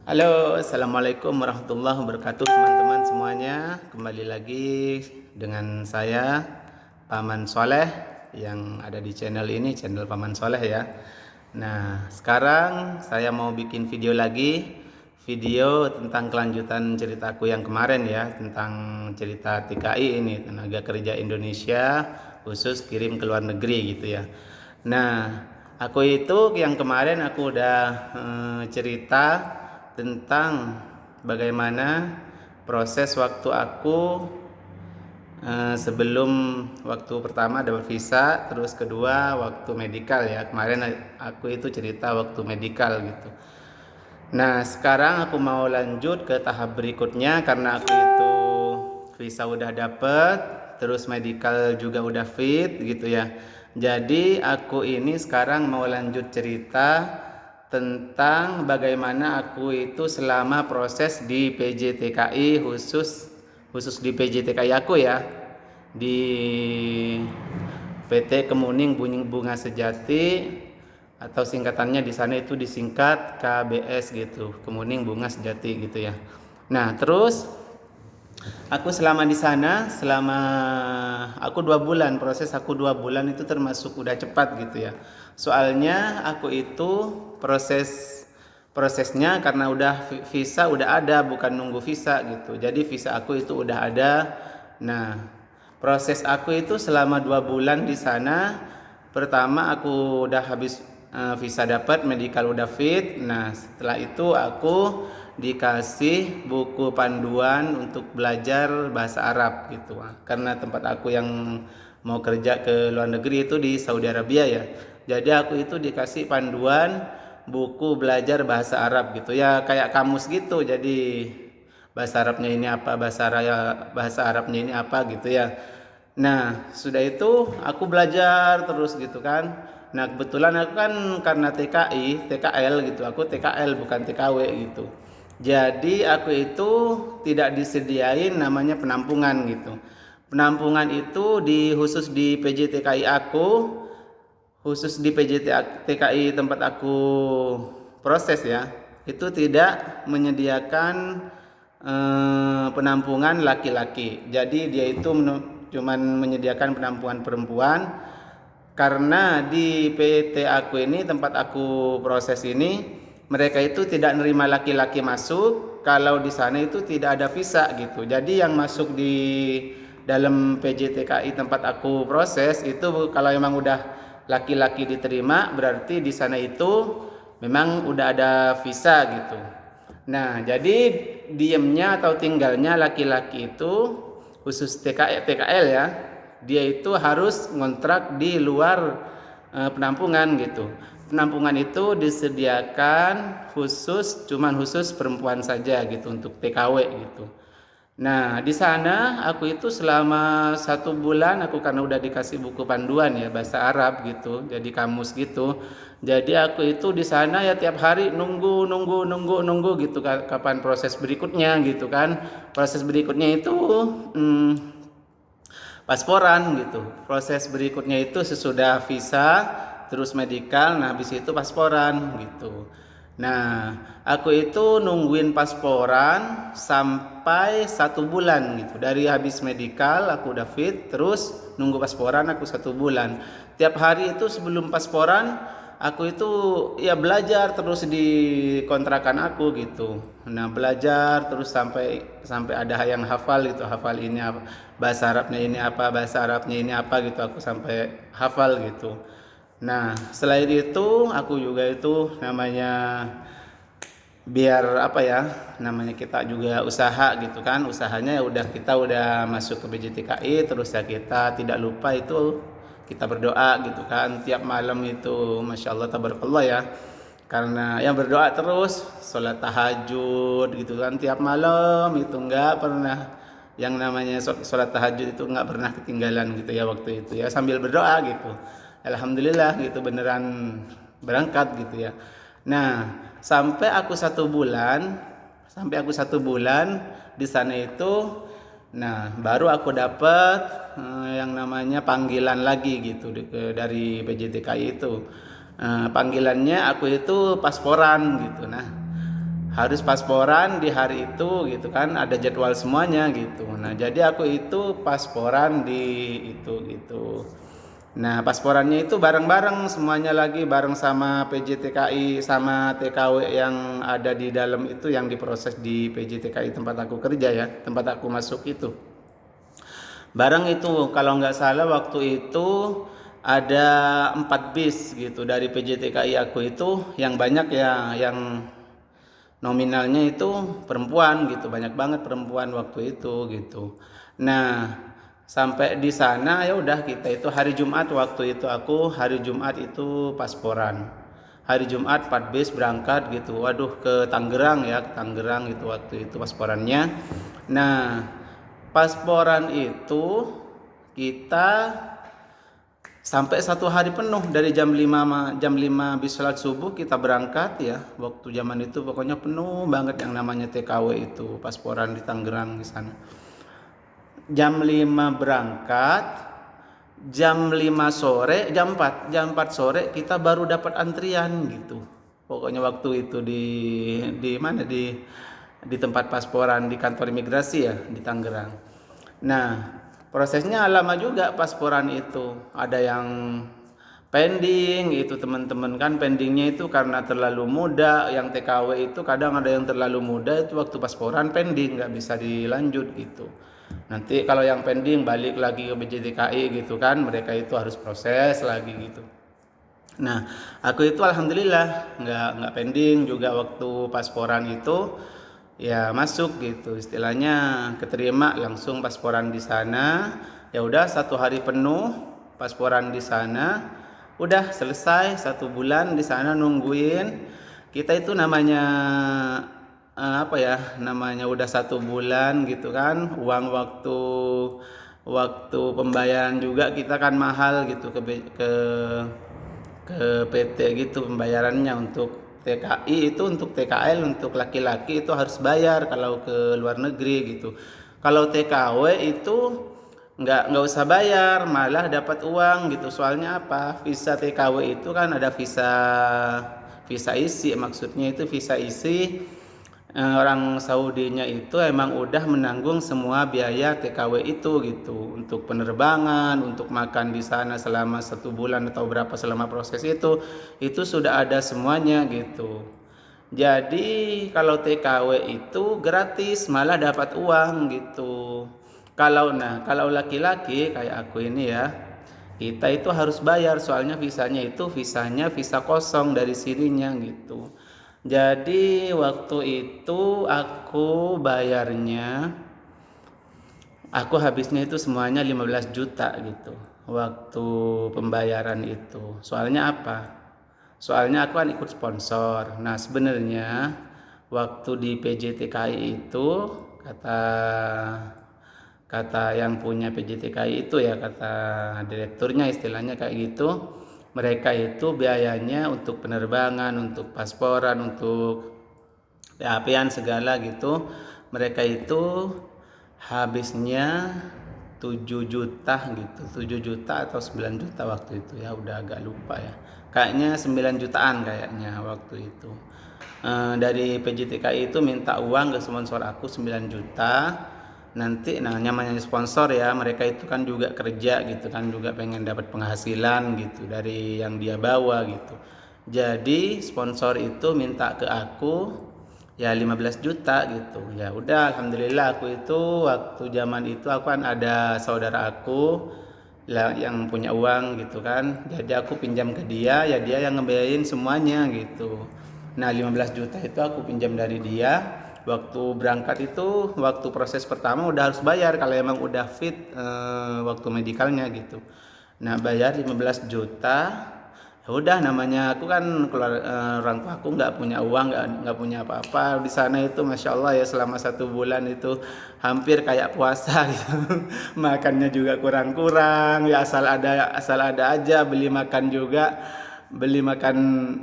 Halo, assalamualaikum warahmatullahi wabarakatuh, teman-teman semuanya. Kembali lagi dengan saya, Paman Soleh, yang ada di channel ini, channel Paman Soleh ya. Nah, sekarang saya mau bikin video lagi, video tentang kelanjutan ceritaku yang kemarin ya, tentang cerita TKI ini, Tenaga Kerja Indonesia, khusus kirim ke luar negeri gitu ya. Nah, aku itu yang kemarin aku udah cerita tentang bagaimana proses waktu aku sebelum waktu pertama dapat visa, terus kedua waktu medikal ya. Kemarin aku itu cerita waktu medikal gitu. Nah, sekarang aku mau lanjut ke tahap berikutnya karena aku itu visa udah dapet, terus medikal juga udah fit gitu ya. Jadi aku ini sekarang mau lanjut cerita tentang bagaimana aku itu selama proses di PJTKI, khusus di PJTKI aku ya, di PT Kemuning Bunga Sejati, atau singkatannya di sana itu disingkat KBS gitu, Kemuning Bunga Sejati gitu ya. Nah, terus aku selama di sana, selama aku 2 bulan, proses aku 2 bulan itu termasuk udah cepat gitu ya. Soalnya aku itu prosesnya karena udah visa udah ada, bukan nunggu visa gitu. Jadi visa aku itu udah ada. Nah, proses aku itu selama 2 bulan di sana. Pertama aku udah habis visa dapat, medical udah fit. Nah, setelah itu aku dikasih buku panduan untuk belajar bahasa Arab gitu. Karena tempat aku yang mau kerja ke luar negeri itu di Saudi Arabia ya. Jadi aku itu dikasih panduan buku belajar bahasa Arab gitu ya, kayak kamus gitu. Jadi bahasa Arabnya ini apa, bahasa Arabnya ini apa gitu ya. Nah, sudah itu aku belajar terus gitu kan. Nah, kebetulan aku kan karena TKI, TKL gitu. Aku TKL bukan TKW gitu. Jadi aku itu tidak disediain namanya penampungan gitu. Penampungan itu khusus di PJTKI aku, khusus di PJTKI tempat aku proses ya, itu tidak menyediakan penampungan laki-laki. Jadi dia itu cuman menyediakan penampungan perempuan, karena di PT aku ini, tempat aku proses ini, mereka itu tidak nerima laki-laki masuk kalau di sana itu tidak ada visa gitu. Jadi yang masuk di dalam PJTKI tempat aku proses itu kalau memang udah laki-laki diterima, berarti di sana itu memang udah ada visa gitu. Nah, jadi diemnya atau tinggalnya laki-laki itu, khusus TKL ya, dia itu harus ngontrak di luar penampungan gitu. Penampungan itu disediakan cuman khusus perempuan saja gitu, untuk TKW gitu. Nah, di sana aku itu selama 1 bulan, aku karena udah dikasih buku panduan ya bahasa Arab gitu, jadi kamus gitu. Jadi aku itu di sana ya tiap hari nunggu gitu, kapan proses berikutnya gitu kan. Proses berikutnya itu pasporan gitu. Proses berikutnya itu sesudah visa, terus medikal, nah habis itu pasporan gitu. Nah, aku itu nungguin pasporan sampai 1 bulan gitu. Dari habis medikal aku udah fit, terus nunggu pasporan aku 1 bulan. Tiap hari itu sebelum pasporan, aku itu ya belajar terus di kontrakan aku gitu. Nah, belajar terus sampai ada yang hafal gitu, hafal ini apa, bahasa Arabnya ini apa, bahasa Arabnya ini apa gitu, aku sampai hafal gitu. Nah, selain itu aku juga itu namanya biar apa ya, namanya kita juga usaha gitu kan. Usahanya ya kita udah masuk ke BJTKI, terus ya kita tidak lupa itu kita berdoa gitu kan tiap malam itu, Masya Allah tabarakallah ya. Karena yang berdoa terus, sholat tahajud gitu kan tiap malam itu nggak pernah, yang namanya sholat tahajud itu nggak pernah ketinggalan gitu ya waktu itu ya, sambil berdoa gitu. Alhamdulillah gitu beneran berangkat gitu ya. Nah, sampai aku 1 bulan di sana itu, nah baru aku dapat yang namanya panggilan lagi gitu dari PJTKI itu. Panggilannya aku itu pasporan gitu. Nah, harus pasporan di hari itu gitu kan, ada jadwal semuanya gitu. Nah jadi aku itu pasporan di itu gitu. Nah pasporannya itu bareng-bareng semuanya lagi, bareng sama PJTKI sama TKW yang ada di dalam itu, yang diproses di PJTKI tempat aku kerja ya, tempat aku masuk itu. Bareng itu, kalau nggak salah waktu itu ada 4 bis gitu dari PJTKI aku itu, yang banyak ya, yang nominalnya itu perempuan gitu, banyak banget perempuan waktu itu gitu. Nah sampai di sana ya udah, kita itu hari Jumat, waktu itu aku hari Jumat itu pasporan. Hari Jumat 4 bis berangkat gitu, waduh, ke Tangerang ya, ke Tangerang gitu waktu itu pasporannya. Nah pasporan itu kita sampai 1 hari penuh, dari jam 5 habis sholat subuh kita berangkat ya. Waktu zaman itu pokoknya penuh banget yang namanya TKW itu, pasporan di Tangerang di sana. Jam 5 berangkat, jam 4 sore kita baru dapat antrian gitu. Pokoknya waktu itu di mana, di tempat pasporan di kantor imigrasi ya di Tangerang. Nah prosesnya lama juga pasporan itu, ada yang pending itu teman-teman kan, pendingnya itu karena terlalu muda. Yang TKW itu kadang ada yang terlalu muda, itu waktu pasporan pending nggak bisa dilanjut gitu. Nanti kalau yang pending balik lagi ke PJTKI gitu kan, mereka itu harus proses lagi gitu. Nah aku itu alhamdulillah nggak pending juga waktu pasporan itu ya, masuk gitu istilahnya, keterima langsung pasporan di sana. Ya udah 1 hari penuh pasporan di sana, udah selesai 1 bulan di sana nungguin. Kita itu namanya apa ya namanya, udah 1 bulan gitu kan, uang waktu pembayaran juga kita kan mahal gitu, ke PT gitu pembayarannya. Untuk TKI itu, untuk TKL untuk laki-laki itu harus bayar kalau ke luar negeri gitu. Kalau TKW itu nggak usah bayar, malah dapat uang gitu. Soalnya apa, visa TKW itu kan ada visa isi, maksudnya itu visa isi. Orang Saudinya itu emang udah menanggung semua biaya TKW itu gitu, untuk penerbangan, untuk makan di sana selama 1 bulan atau berapa selama proses itu sudah ada semuanya gitu. Jadi kalau TKW itu gratis, malah dapat uang gitu. Kalau laki-laki kayak aku ini ya, kita itu harus bayar, soalnya visanya visa kosong dari sininya gitu. Jadi waktu itu aku habisnya itu semuanya 15 juta gitu waktu pembayaran itu. Soalnya apa? Soalnya aku kan ikut sponsor. Nah sebenarnya waktu di PJTKI itu, kata kata yang punya PJTKI itu ya, kata direkturnya istilahnya kayak gitu, mereka itu biayanya untuk penerbangan, untuk pasporan, untuk PAP-an segala gitu, mereka itu habisnya 7 juta gitu, 7 juta atau 9 juta waktu itu ya, udah agak lupa ya, kayaknya 9 jutaan kayaknya waktu itu. Dari PJTKI itu minta uang ke sponsor aku 9 juta. Nanti namanya sponsor ya, mereka itu kan juga kerja gitu kan, juga pengen dapat penghasilan gitu dari yang dia bawa gitu. Jadi sponsor itu minta ke aku ya 15 juta gitu. Ya udah alhamdulillah, aku itu waktu zaman itu aku kan ada saudara aku lah yang punya uang gitu kan. Jadi aku pinjam ke dia, ya dia yang ngebiayain semuanya gitu. Nah 15 juta itu aku pinjam dari dia. Waktu berangkat itu, waktu proses pertama udah harus bayar kalau emang udah fit waktu medikalnya gitu. Nah bayar 15 juta. Ya udah, namanya aku kan orang tua aku nggak punya uang, nggak punya apa-apa di sana itu, masya Allah ya, selama 1 bulan itu hampir kayak puasa gitu. Makannya juga kurang-kurang ya, asal ada aja, beli makan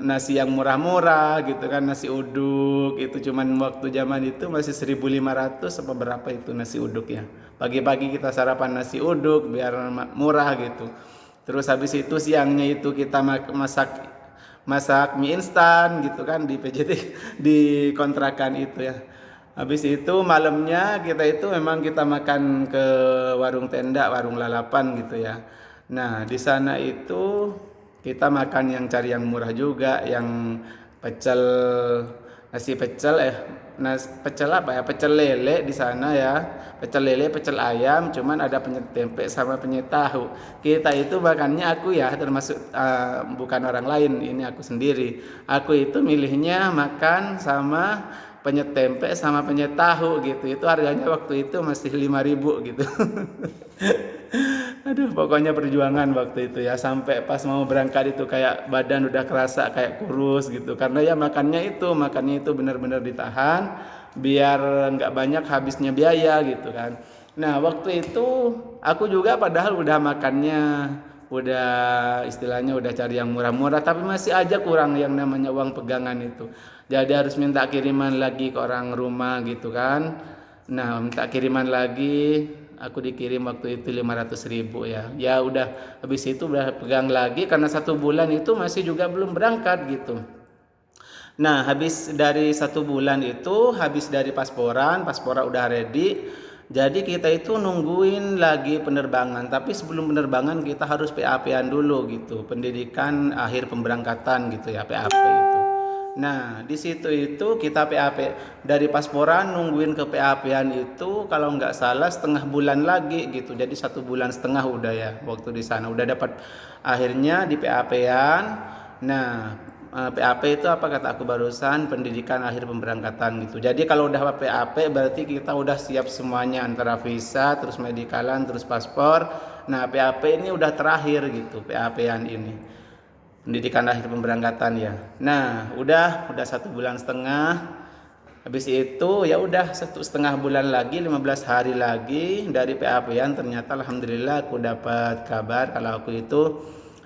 nasi yang murah-murah gitu kan, nasi uduk itu cuman waktu zaman itu masih 1.500 apa berapa itu nasi uduk ya. Pagi-pagi kita sarapan nasi uduk biar murah gitu. Terus habis itu siangnya itu kita masak mie instan gitu kan di PJT di kontrakan itu ya. Habis itu malamnya kita itu memang kita makan ke warung tenda, warung lalapan gitu ya. Nah, di sana itu kita makan yang cari yang murah juga, yang pecel nasi pecel pecel apa ya? Pecel lele di sana ya. Pecel lele, pecel ayam, cuman ada penyet tempe sama penyet tahu. Kita itu makannya aku ya termasuk bukan orang lain, ini aku sendiri. Aku itu milihnya makan sama penyet tempe sama penyet tahu gitu. Itu harganya waktu itu masih 5.000 gitu. Aduh, pokoknya perjuangan waktu itu ya, sampai pas mau berangkat itu kayak badan udah kerasa kayak kurus gitu. Karena ya makannya itu benar-benar ditahan biar nggak banyak habisnya biaya gitu kan. Nah, waktu itu aku juga padahal udah makannya udah istilahnya udah cari yang murah-murah, tapi masih aja kurang yang namanya uang pegangan itu. Jadi harus minta kiriman lagi ke orang rumah gitu kan. Nah, minta kiriman lagi, aku dikirim waktu itu 500.000 ya. Ya udah, habis itu udah pegang lagi karena 1 bulan itu masih juga belum berangkat gitu. Nah, habis dari 1 bulan itu, habis dari pasporan udah ready. Jadi kita itu nungguin lagi penerbangan. Tapi sebelum penerbangan kita harus PAP-an dulu gitu, pendidikan akhir pemberangkatan gitu ya, PAP itu. Nah, di situ itu kita PAP dari pasporan nungguin ke PAP-an itu kalau nggak salah setengah bulan lagi gitu. Jadi 1,5 bulan udah ya waktu di sana. Udah dapat akhirnya di PAP-an. Nah, PAP itu apa kata aku barusan, pendidikan akhir pemberangkatan gitu. Jadi kalau udah PAP berarti kita udah siap semuanya, antara visa, terus medikalan, terus paspor. Nah, PAP ini udah terakhir gitu, PAP-an ini. Pendidikan akhir pemberangkatan ya. Nah, udah 1,5 bulan. Habis itu ya udah 1,5 bulan lagi, 15 hari lagi dari PAP-an, ternyata alhamdulillah aku dapat kabar kalau aku itu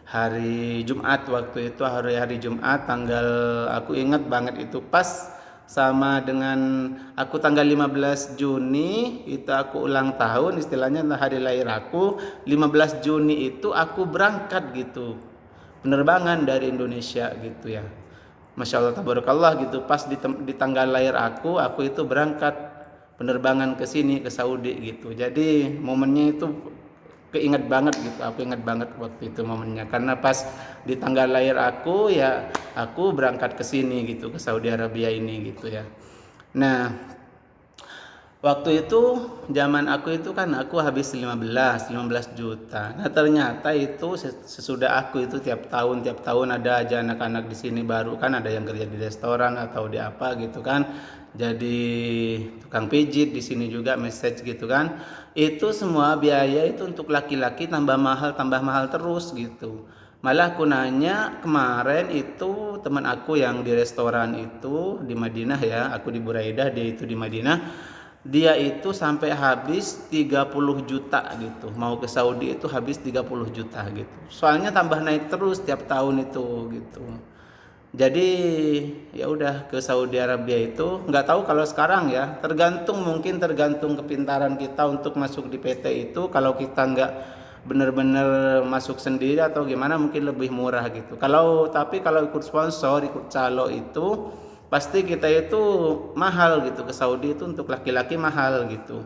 hari Jumat, waktu itu hari Jumat tanggal, aku ingat banget itu pas sama dengan aku tanggal 15 Juni itu aku ulang tahun istilahnya hari lahir aku. 15 Juni itu aku berangkat gitu, penerbangan dari Indonesia gitu ya. Masya Allah tabarakallah gitu, pas di tanggal lahir aku itu berangkat penerbangan ke sini ke Saudi gitu. Jadi momennya itu keinget banget gitu, aku ingat banget waktu itu momennya karena pas di tanggal lahir aku ya aku berangkat ke sini gitu, ke Saudi Arabia ini gitu ya. Nah, waktu itu zaman aku itu kan aku habis 15 juta. Nah, ternyata itu sesudah aku itu tiap tahun ada aja anak-anak di sini baru kan, ada yang kerja di restoran atau di apa gitu kan. Jadi tukang pijit di sini juga, message gitu kan. Itu semua biaya itu untuk laki-laki tambah mahal terus gitu. Malah aku nanya kemarin itu teman aku yang di restoran itu di Madinah ya, aku di Buraidah, dia itu di Madinah. Dia itu sampai habis 30 juta gitu. Mau ke Saudi itu habis 30 juta gitu. Soalnya tambah naik terus tiap tahun itu gitu. Jadi ya udah ke Saudi Arabia itu nggak tahu kalau sekarang ya, mungkin tergantung kepintaran kita untuk masuk di PT itu. Kalau kita nggak bener-bener masuk sendiri atau gimana mungkin lebih murah gitu. Tapi kalau ikut sponsor, ikut calo itu pasti kita itu mahal gitu. Ke Saudi itu untuk laki-laki mahal gitu.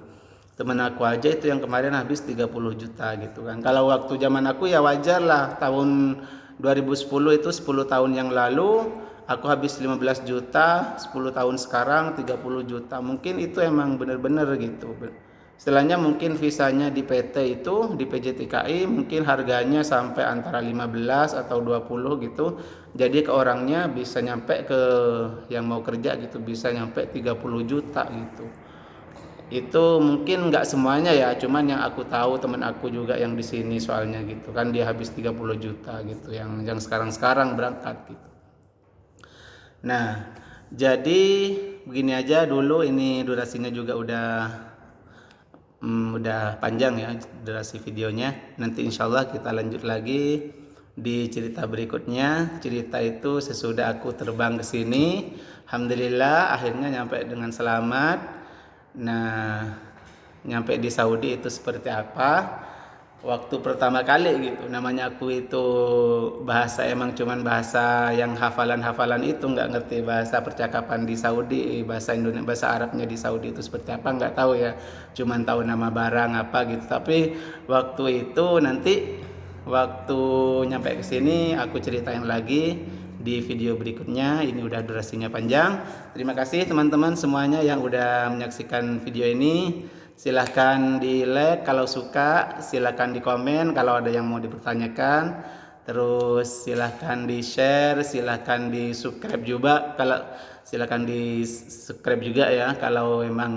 Temen aku aja itu yang kemarin habis 30 juta gitu kan. Kalau waktu zaman aku ya wajar lah, tahun 2010 itu 10 tahun yang lalu aku habis 15 juta, 10 tahun sekarang 30 juta. Mungkin itu emang bener-bener gitu. Istilahnya mungkin visanya di PT itu, di PJTKI mungkin harganya sampai antara 15 atau 20 gitu. Jadi ke orangnya bisa nyampe ke yang mau kerja gitu, bisa nyampe 30 juta gitu. Itu mungkin nggak semuanya ya, cuman yang aku tahu teman aku juga yang di sini soalnya gitu kan, dia habis 30 juta gitu yang sekarang berangkat gitu. Nah, jadi begini aja dulu, ini durasinya juga udah panjang ya durasi videonya. Nanti insyaallah kita lanjut lagi di cerita berikutnya. Cerita itu sesudah aku terbang ke sini, alhamdulillah akhirnya nyampe dengan selamat. Nah, nyampe di Saudi itu seperti apa? waktu pertama kali gitu. Namanya aku itu bahasa emang cuman bahasa yang hafalan-hafalan itu, nggak ngerti bahasa percakapan di Saudi, bahasa Indonesia, bahasa Arabnya di Saudi itu seperti apa nggak tahu ya. Cuman tahu nama barang apa gitu. Tapi waktu itu nanti waktu nyampe ke sini aku ceritain lagi di video berikutnya. Ini udah durasinya panjang. Terima kasih teman-teman semuanya yang udah menyaksikan video ini. Silahkan di like kalau suka, silahkan di komen kalau ada yang mau dipertanyakan. Terus silahkan di share, silahkan di subscribe juga kalau silahkan di subscribe juga ya kalau memang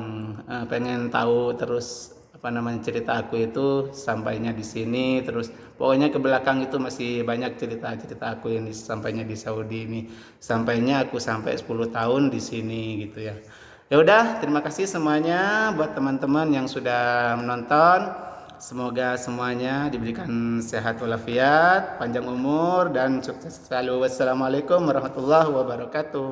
pengen tahu terus apa namanya cerita aku itu sampainya di sini. Terus pokoknya ke belakang itu masih banyak cerita-cerita aku yang sampainya di Saudi ini, sampainya aku sampai 10 tahun di sini gitu ya. Ya udah, terima kasih semuanya buat teman-teman yang sudah menonton. Semoga semuanya diberikan sehat walafiat, panjang umur dan sukses selalu. Wassalamualaikum warahmatullahi wabarakatuh.